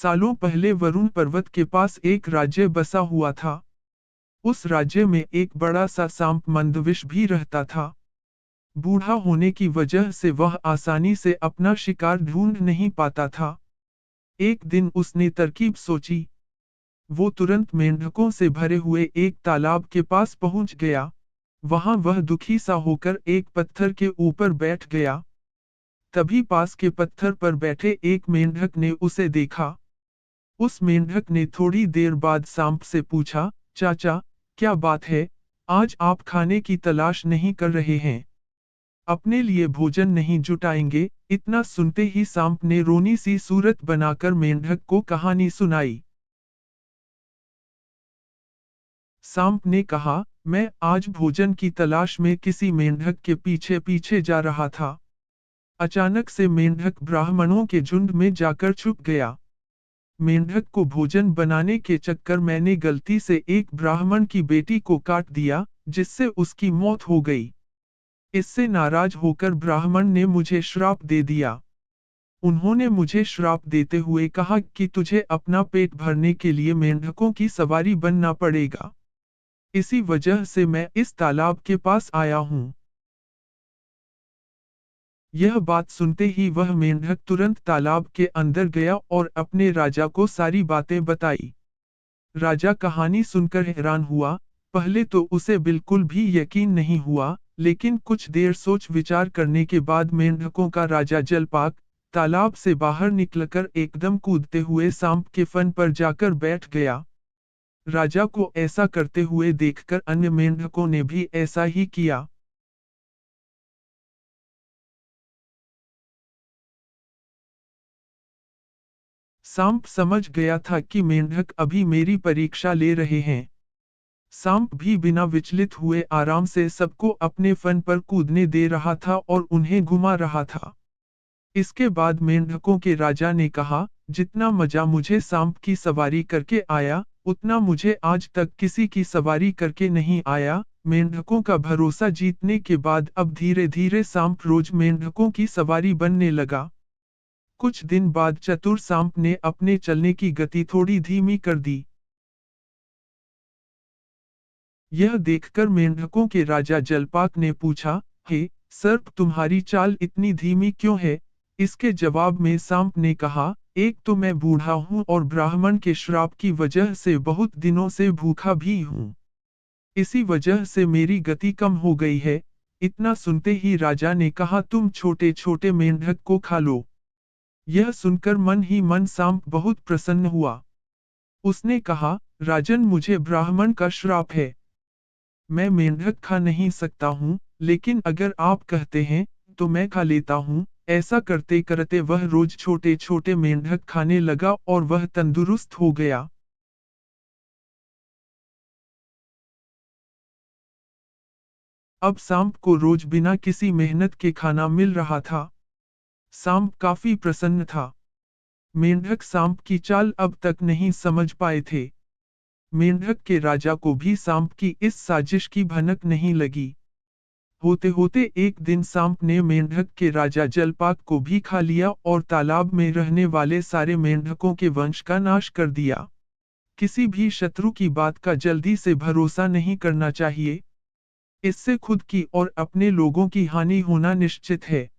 सालों पहले वरुण पर्वत के पास एक राज्य बसा हुआ था। उस राज्य में एक बड़ा सा सांप मंदविष भी रहता था। बूढ़ा होने की वजह से वह आसानी से अपना शिकार ढूंढ नहीं पाता था। एक दिन उसने तरकीब सोची। वो तुरंत मेंढकों से भरे हुए एक तालाब के पास पहुंच गया। वहां वह दुखी सा होकर एक पत्थर के ऊपर बैठ गया। तभी पास के पत्थर पर बैठे एक मेंढक ने उसे देखा। उस मेंढक ने थोड़ी देर बाद सांप से पूछा, चाचा, क्या बात है, आज आप खाने की तलाश नहीं कर रहे हैं? अपने लिए भोजन नहीं जुटाएंगे? इतना सुनते ही सांप ने रोनी सी सूरत बनाकर मेंढक को कहानी सुनाई। सांप ने कहा, मैं आज भोजन की तलाश में किसी मेंढक के पीछे पीछे जा रहा था। अचानक से मेंढक ब्राह्मणों के झुंड में जाकर छुप गया। मेंढक को भोजन बनाने के चक्कर मैंने गलती से एक ब्राह्मण की बेटी को काट दिया, जिससे उसकी मौत हो गई। इससे नाराज होकर ब्राह्मण ने मुझे श्राप दे दिया। उन्होंने मुझे श्राप देते हुए कहा कि तुझे अपना पेट भरने के लिए मेंढकों की सवारी बनना पड़ेगा। इसी वजह से मैं इस तालाब के पास आया हूँ। यह बात सुनते ही वह मेंढक तुरंत तालाब के अंदर गया और अपने राजा को सारी बातें बताई। राजा कहानी सुनकर हैरान हुआ। पहले तो उसे बिल्कुल भी यकीन नहीं हुआ, लेकिन कुछ देर सोच विचार करने के बाद मेंढकों का राजा जलपाक तालाब से बाहर निकलकर एकदम कूदते हुए सांप के फन पर जाकर बैठ गया। राजा को ऐसा करते हुए देखकर अन्य मेंढकों ने भी ऐसा ही किया। सांप समझ गया था कि मेंढक अभी मेरी परीक्षा ले रहे हैं। सांप भी बिना विचलित हुए आराम से सबको अपने फन पर कूदने दे रहा था और उन्हें घुमा रहा था। इसके बाद मेंढकों के राजा ने कहा, जितना मजा मुझे सांप की सवारी करके आया, उतना मुझे आज तक किसी की सवारी करके नहीं आया। मेंढकों का भरोसा जीतने के बाद अब धीरे धीरे सांप रोज मेंढकों की सवारी बनने लगा। कुछ दिन बाद चतुर सांप ने अपने चलने की गति थोड़ी धीमी कर दी। यह देखकर मेंढकों के राजा जलपाक ने पूछा, हे सर्प, तुम्हारी चाल इतनी धीमी क्यों है? इसके जवाब में सांप ने कहा, एक तो मैं बूढ़ा हूँ और ब्राह्मण के श्राप की वजह से बहुत दिनों से भूखा भी हूँ। इसी वजह से मेरी गति कम हो गई है। इतना सुनते ही राजा ने कहा, तुम छोटे छोटे मेंढक को खा लो। यह सुनकर मन ही मन सांप बहुत प्रसन्न हुआ। उसने कहा, राजन, मुझे ब्राह्मण का श्राप है। मैं मेंढक खा नहीं सकता हूँ, लेकिन अगर आप कहते हैं, तो मैं खा लेता हूँ। ऐसा करते करते वह रोज छोटे छोटे मेंढक खाने लगा और वह तंदुरुस्त हो गया। अब सांप को रोज बिना किसी मेहनत के खाना मिल रहा था। सांप काफी प्रसन्न था। मेंढक सांप की चाल अब तक नहीं समझ पाए थे। मेंढक के राजा को भी सांप की इस साजिश की भनक नहीं लगी। होते होते एक दिन सांप ने मेंढक के राजा जलपाक को भी खा लिया और तालाब में रहने वाले सारे मेंढकों के वंश का नाश कर दिया। किसी भी शत्रु की बात का जल्दी से भरोसा नहीं करना चाहिए। इससे खुद की और अपने लोगों की हानि होना निश्चित है।